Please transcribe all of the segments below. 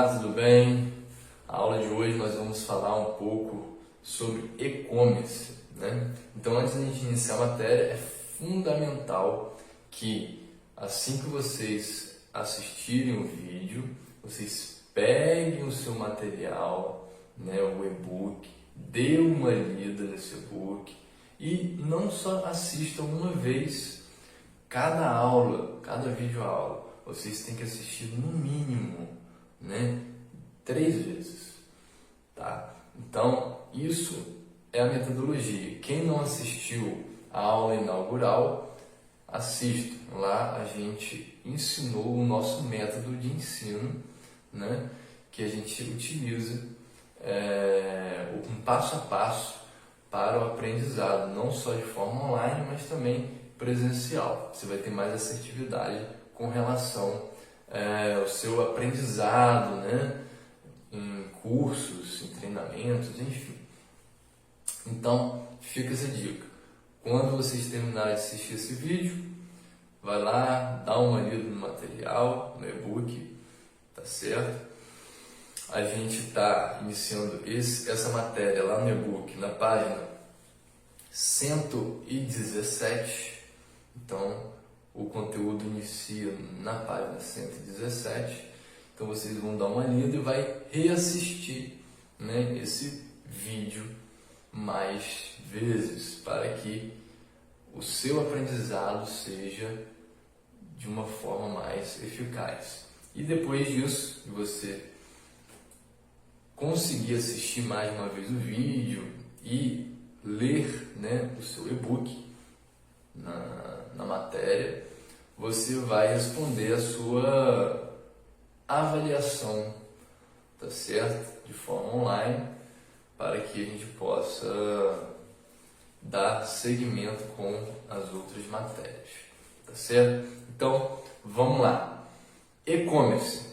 Olá, tudo bem? A aula de hoje nós vamos falar um pouco sobre e-commerce, né? Então, antes de a gente iniciar a matéria, é fundamental que assim que vocês assistirem o vídeo, vocês peguem o seu material, né, o e-book, dê uma lida nesse e-book e não só assistam uma vez cada aula, cada videoaula. Vocês têm que assistir no mínimo, né, 3 vezes, tá? Então, isso é a metodologia. Quem não assistiu a aula inaugural, assista. Lá a gente ensinou o nosso método de ensino, né, que a gente utiliza um passo a passo para o aprendizado, não só de forma online, mas também presencial. Você vai ter mais assertividade com relação ao seu aprendizado, né, em cursos, em treinamentos, enfim. Então, fica essa dica. Quando vocês terminarem de assistir esse vídeo, vai lá, dá uma lida no material, no e-book, tá certo? A gente está iniciando essa matéria lá no e-book, na página 117. Então, o conteúdo inicia na página 117. Então, vocês vão dar uma lida e vai reassistir, né, esse vídeo mais vezes para que o seu aprendizado seja de uma forma mais eficaz. E depois disso, de você conseguir assistir mais uma vez o vídeo e ler, né, o seu e-book na matéria, você vai responder a sua avaliação, tá certo? De forma online, para que a gente possa dar seguimento com as outras matérias, tá certo? Então, vamos lá. E-commerce,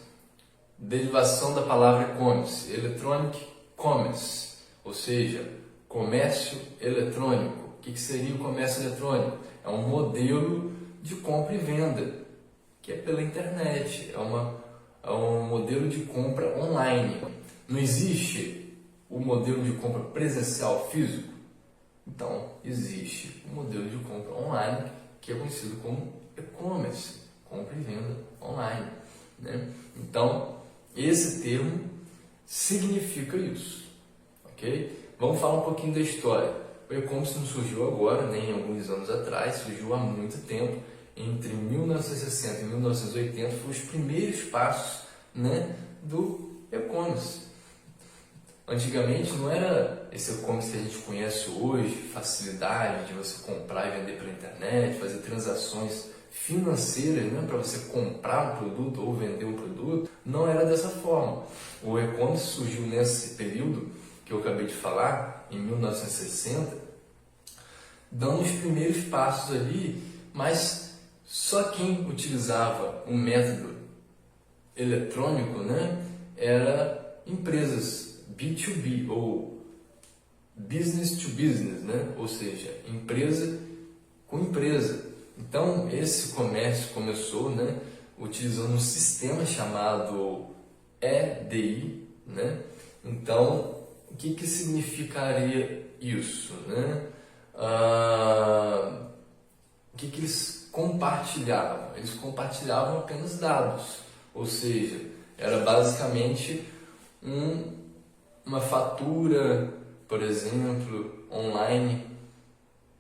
derivação da palavra e-commerce, electronic commerce, ou seja, comércio eletrônico. O que seria o comércio eletrônico? É um modelo de compra e venda, que é pela internet, é um modelo de compra online. Não existe o modelo de compra presencial físico? Então, existe o modelo de compra online, que é conhecido como e-commerce, compra e venda online, né? Então, esse termo significa isso, ok? Vamos falar um pouquinho da história. O e-commerce não surgiu agora, nem alguns anos atrás, surgiu há muito tempo. Entre 1960 e 1980 foram os primeiros passos, né, do e-commerce. Antigamente não era esse e-commerce que a gente conhece hoje, facilidade de você comprar e vender pela internet, fazer transações financeiras, né, para você comprar um produto ou vender um produto. Não era dessa forma. O e-commerce surgiu nesse período que eu acabei de falar, em 1960, dando os primeiros passos ali, mas só quem utilizava um método eletrônico, né, era empresas B2B ou business to business, né, ou seja, empresa com empresa. Então, esse comércio começou, né, utilizando um sistema chamado EDI, né? Então, o que significaria isso, né? O que eles compartilhavam? Eles compartilhavam apenas dados, ou seja, era basicamente uma fatura, por exemplo, online,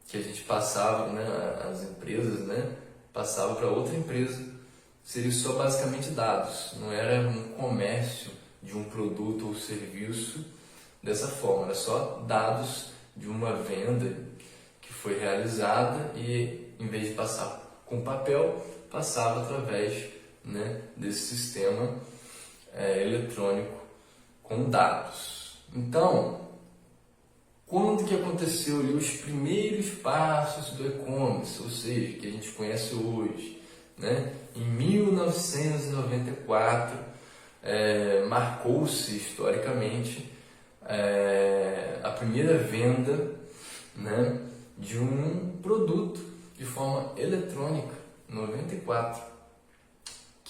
que a gente passava, né, as empresas, né, passavam para outra empresa. Seria só basicamente dados, não era um comércio de um produto ou serviço dessa forma, era só dados de uma venda que foi realizada e, em vez de passar com papel, passava através, né, desse sistema eletrônico com dados. Então, quando que aconteceu ali os primeiros passos do e-commerce, ou seja, que a gente conhece hoje, né? Em 1994, marcou-se historicamente a primeira venda, né, de um produto de forma eletrônica, em 94,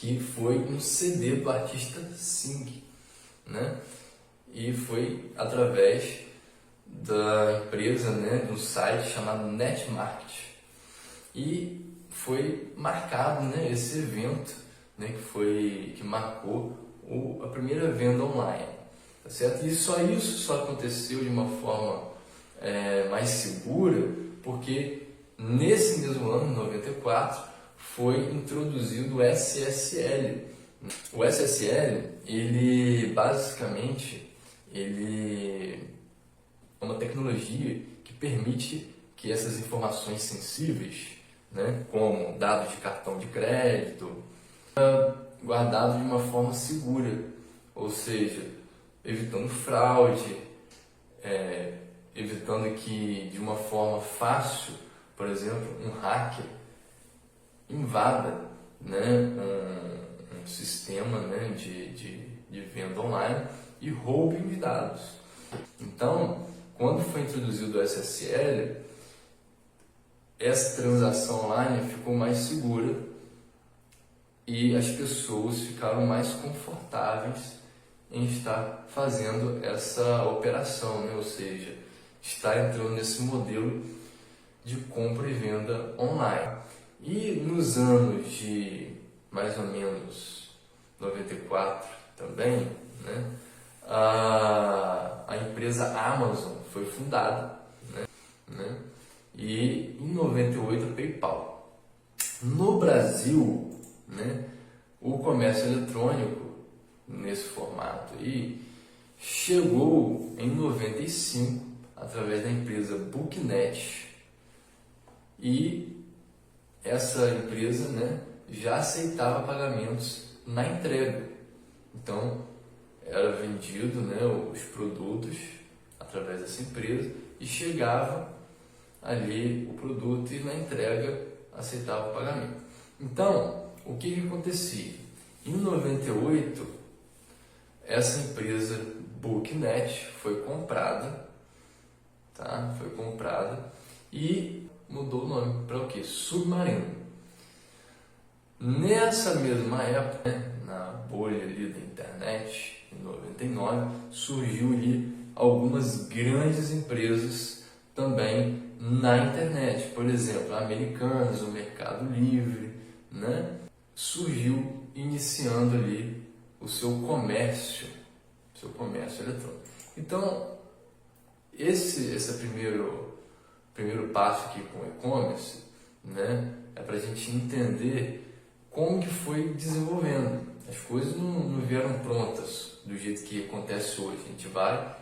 que foi um CD do artista Sting. né? E foi através da empresa, né, de um site chamado Netmarket. E foi marcado, né, esse evento, né, que marcou a primeira venda online, tá certo? E isso só aconteceu de uma forma mais segura, porque nesse mesmo ano, em 94, foi introduzido o SSL. O SSL, ele basicamente, ele é uma tecnologia que permite que essas informações sensíveis, né, como dados de cartão de crédito, guardados de uma forma segura, ou seja, evitando fraude, evitando que de uma forma fácil, por exemplo, um hacker invada, né, um sistema, né, de venda online e roube os dados. Então, quando foi introduzido o SSL, essa transação online ficou mais segura e as pessoas ficaram mais confortáveis em estar fazendo essa operação, né? Ou seja, estar entrando nesse modelo de compra e venda online. E nos anos de mais ou menos 94 também, né, a empresa Amazon foi fundada, né, e em 98 o PayPal. No Brasil, né, o comércio eletrônico nesse formato aí chegou em 95 através da empresa Booknet, e essa empresa, né, já aceitava pagamentos na entrega. Então era vendido, né, os produtos através dessa empresa e chegava ali o produto e na entrega aceitava o pagamento. Então, o que acontecia? Em 98, essa empresa Booknet foi comprada, tá? Foi comprada e mudou o nome para o quê? Submarino. Nessa mesma época, né, na bolha ali da internet, em 99, surgiu ali algumas grandes empresas também na internet. Por exemplo, a Americanas, o Mercado Livre, né, surgiu iniciando ali o seu comércio eletrônico. Então, esse primeiro passo aqui com o e-commerce, né, é para a gente entender como que foi desenvolvendo. As coisas não vieram prontas do jeito que acontece hoje. A gente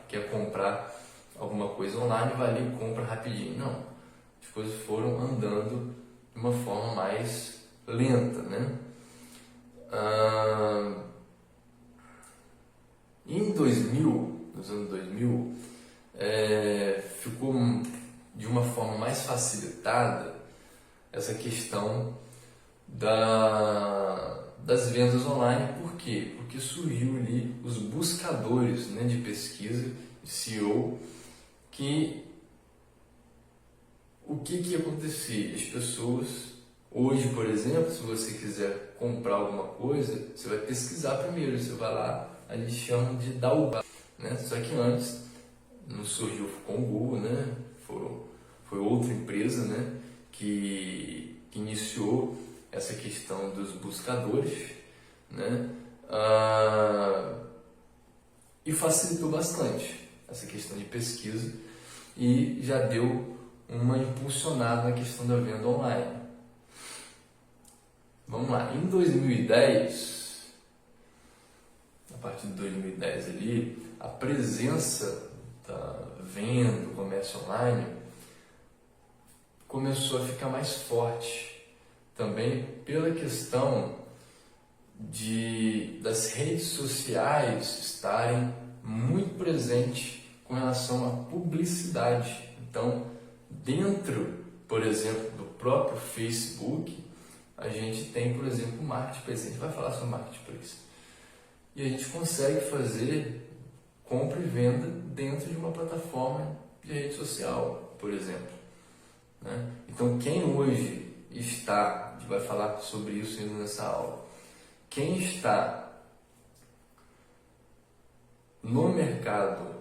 quer comprar alguma coisa online, vai ali e compra rapidinho. Não, as coisas foram andando de uma forma mais lenta, né? Em 2000, nos anos 2000, ficou de uma forma mais facilitada essa questão das vendas online. Por quê? Porque surgiu ali os buscadores, né, de pesquisa, de SEO, o que acontecia? As pessoas, hoje, por exemplo, se você quiser comprar alguma coisa, você vai pesquisar primeiro, você vai lá, eles chamam de download, né? Só que antes não surgiu com o Google, né? Foi outra empresa, né, que iniciou essa questão dos buscadores, né? E facilitou bastante essa questão de pesquisa e já deu uma impulsionada na questão da venda online. Vamos lá, em 2010, a partir de 2010 ali, a presença da venda, do comércio online começou a ficar mais forte, também pela questão das redes sociais estarem muito presentes com relação à publicidade. Então, dentro, por exemplo, do próprio Facebook, a gente tem, por exemplo, o Marketplace. A gente vai falar sobre Marketplace. E a gente consegue fazer compra e venda dentro de uma plataforma de rede social, por exemplo, né? Então, quem hoje está, a gente vai falar sobre isso ainda nessa aula, quem está no mercado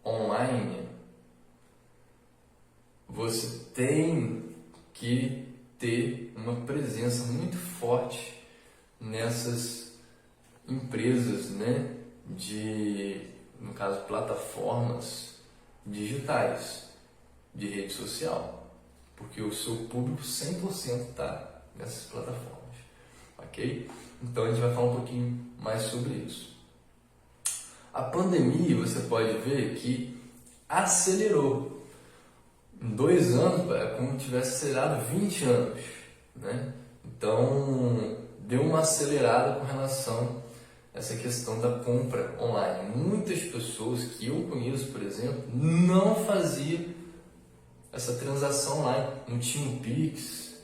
online, você tem que ter uma presença muito forte nessas empresas, né, no caso, plataformas digitais de rede social, porque o seu público 100% está nessas plataformas, ok? Então a gente vai falar um pouquinho mais sobre isso. A pandemia, você pode ver que acelerou. Em 2 anos, é como se tivesse acelerado 20 anos, né? Então, deu uma acelerada com relação a essa questão da compra online. Muitas pessoas que eu conheço, por exemplo, não faziam essa transação online, não tinha o Pix,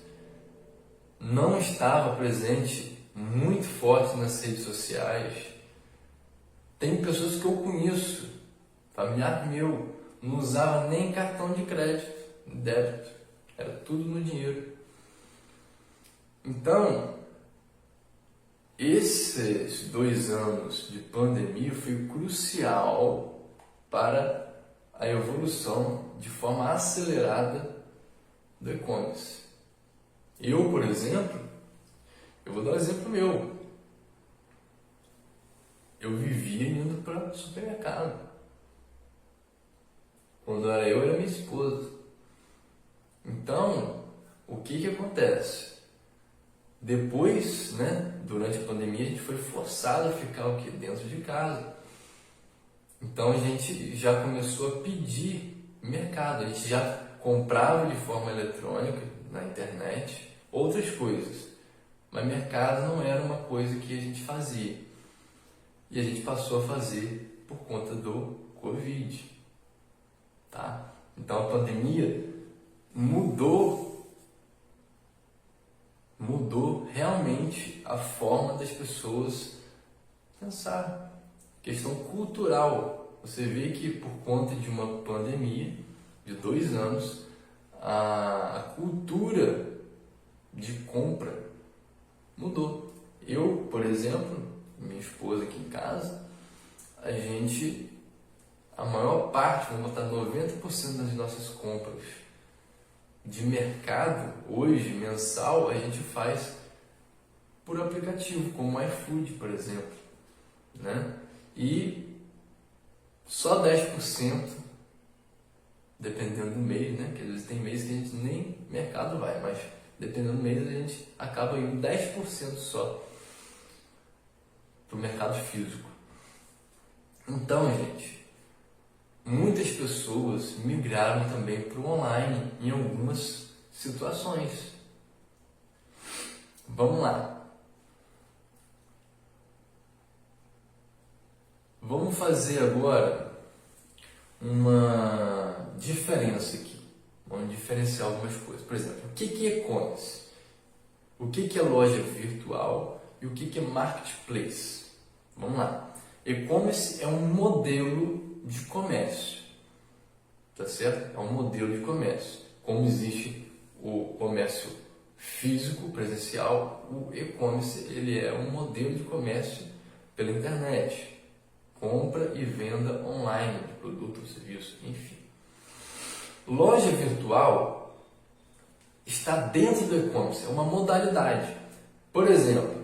não estava presente muito forte nas redes sociais. Tem pessoas que eu conheço, familiar meu, não usava nem cartão de crédito, débito, era tudo no dinheiro. Então, esses 2 anos de pandemia foi crucial para a evolução de forma acelerada do e-commerce. Eu, por exemplo, eu vou dar um exemplo meu. Eu vivia indo para o supermercado. Quando era minha esposa. Então, o que acontece? Depois, né, durante a pandemia, a gente foi forçado a ficar dentro de casa. Então, a gente já começou a pedir mercado. A gente já comprava de forma eletrônica, na internet, outras coisas. Mas mercado não era uma coisa que a gente fazia. E a gente passou a fazer por conta do Covid. Tá? Então a pandemia mudou realmente a forma das pessoas pensar. Questão cultural. Você vê que por conta de uma pandemia de 2 anos, a cultura de compra mudou. Eu, por exemplo, minha esposa aqui em casa, a maior parte, vamos botar 90% das nossas compras de mercado, hoje, mensal, a gente faz por aplicativo, como o iFood, por exemplo, né? E só 10%, dependendo do mês, né? Que às vezes tem mês que a gente nem mercado vai, mas dependendo do mês a gente acaba indo 10% só para o mercado físico. Então, gente, muitas pessoas migraram também para o online em algumas situações. Vamos lá. Vamos fazer agora uma diferença aqui. Vamos diferenciar algumas coisas. Por exemplo, o que é e-commerce? O que é loja virtual? E o que é marketplace? Vamos lá. E-commerce é um modelo de comércio. Tá certo? É um modelo de comércio. Como existe o comércio físico, presencial, o e-commerce ele é um modelo de comércio pela internet. Compra e venda online de produto ou serviço, enfim. Loja virtual está dentro do e-commerce, é uma modalidade. Por exemplo,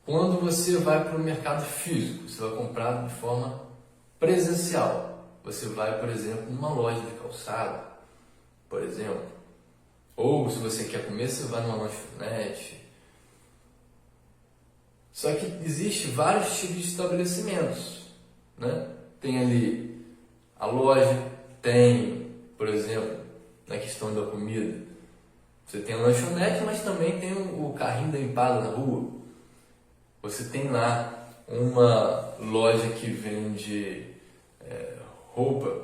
quando você vai para o mercado físico, você vai comprar de forma presencial. Você vai, por exemplo, numa loja de calçado, por exemplo. Ou se você quer comer, você vai numa lanchonete. Só que existe vários tipos de estabelecimentos, né? Tem ali a loja, tem, por exemplo, na questão da comida, você tem a lanchonete, mas também tem o carrinho da empada na rua. Você tem lá uma loja que vende roupa,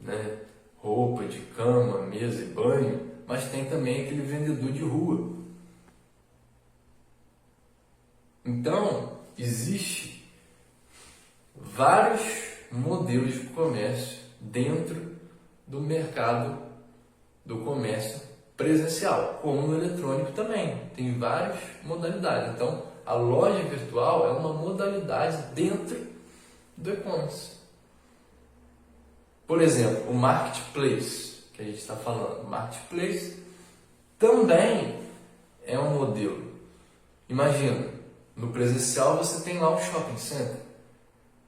né? Roupa de cama, mesa e banho, mas tem também aquele vendedor de rua. Então, existe vários modelos de comércio dentro do mercado do comércio presencial, como no eletrônico também. Tem várias modalidades. Então, a loja virtual é uma modalidade dentro do e-commerce. Por exemplo, o marketplace que a gente está falando. O marketplace também é um modelo. Imagina, no presencial você tem lá o shopping center,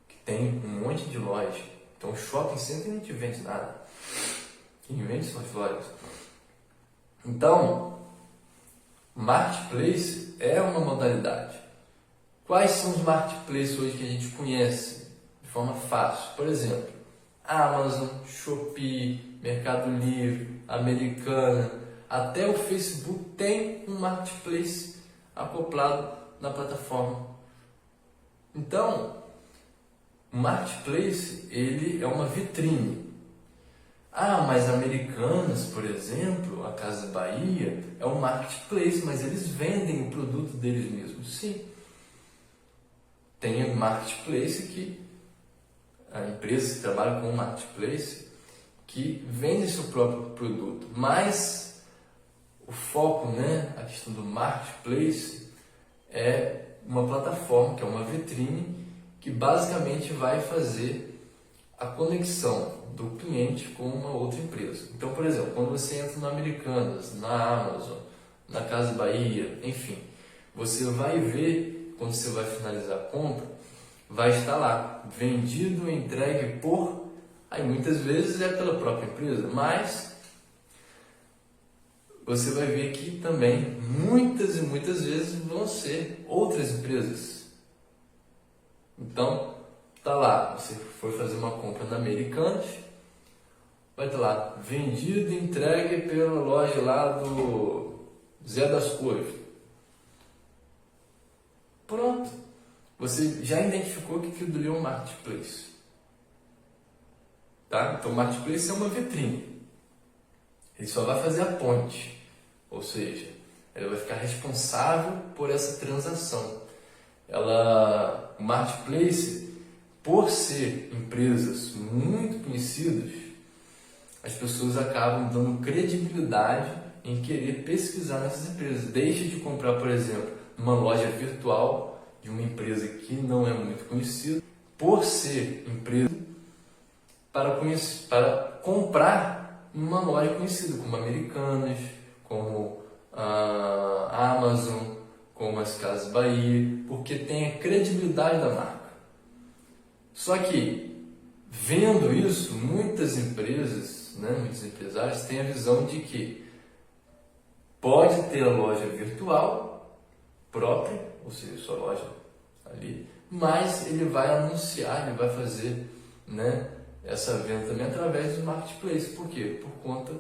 que tem um monte de lojas. Então o shopping center não te vende nada. Quem vende são as lojas. Então, marketplace é uma modalidade. Quais são os marketplaces hoje que a gente conhece de forma fácil? Por exemplo, Amazon, Shopee, Mercado Livre, Americana, até o Facebook tem um marketplace acoplado na plataforma. Então, o marketplace ele é uma vitrine. Mas Americanas, por exemplo, a Casa Bahia, é um marketplace, mas eles vendem o produto deles mesmos. Sim. Tem um marketplace que a empresa que trabalha com um marketplace que vende seu próprio produto, mas o foco, a questão do marketplace é uma plataforma, que é uma vitrine, que basicamente vai fazer a conexão do cliente com uma outra empresa. Então, por exemplo, quando você entra na Americanas, na Amazon, na Casa Bahia, enfim, você vai ver, quando você vai finalizar a compra, vai estar lá, vendido, entregue por... Aí muitas vezes é pela própria empresa, mas você vai ver que também muitas e muitas vezes vão ser outras empresas. Então, tá lá, você foi fazer uma compra na Americanas, vai estar lá, vendido, entregue pela loja lá do Zé das Cores. Pronto. Você já identificou que aquilo ali é um marketplace. Tá? Então, o marketplace é uma vitrine. Ele só vai fazer a ponte. Ou seja, ele vai ficar responsável por essa transação. O marketplace, por ser empresas muito conhecidas, as pessoas acabam dando credibilidade em querer pesquisar nessas empresas. Deixa de comprar, por exemplo, numa loja virtual de uma empresa que não é muito conhecida, por ser empresa, para comprar numa loja conhecida, como Americanas, como a Amazon, como as Casas Bahia, porque tem a credibilidade da marca. Só que, vendo isso, muitas empresas, muitos empresários têm a visão de que pode ter a loja virtual própria, ou seja, sua loja ali, mas ele vai anunciar, ele vai fazer essa venda também através do marketplace. Por quê? Por conta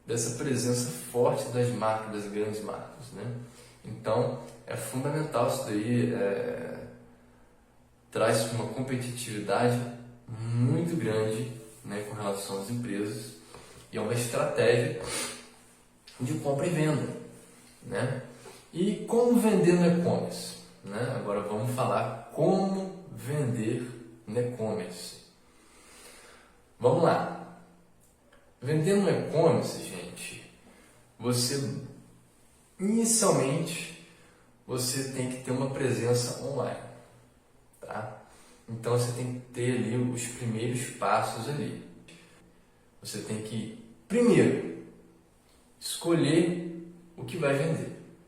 dessa presença forte das marcas, das grandes marcas. Então, é fundamental isso daí, traz uma competitividade muito grande com relação às empresas e é uma estratégia de compra e venda. E como vender no e-commerce? Agora vamos falar como vender no e-commerce. Vamos lá. Vender no e-commerce, gente, inicialmente, você tem que ter uma presença online, tá? Então, você tem que ter ali os primeiros passos ali. Você tem que, primeiro, escolher o que vai vender.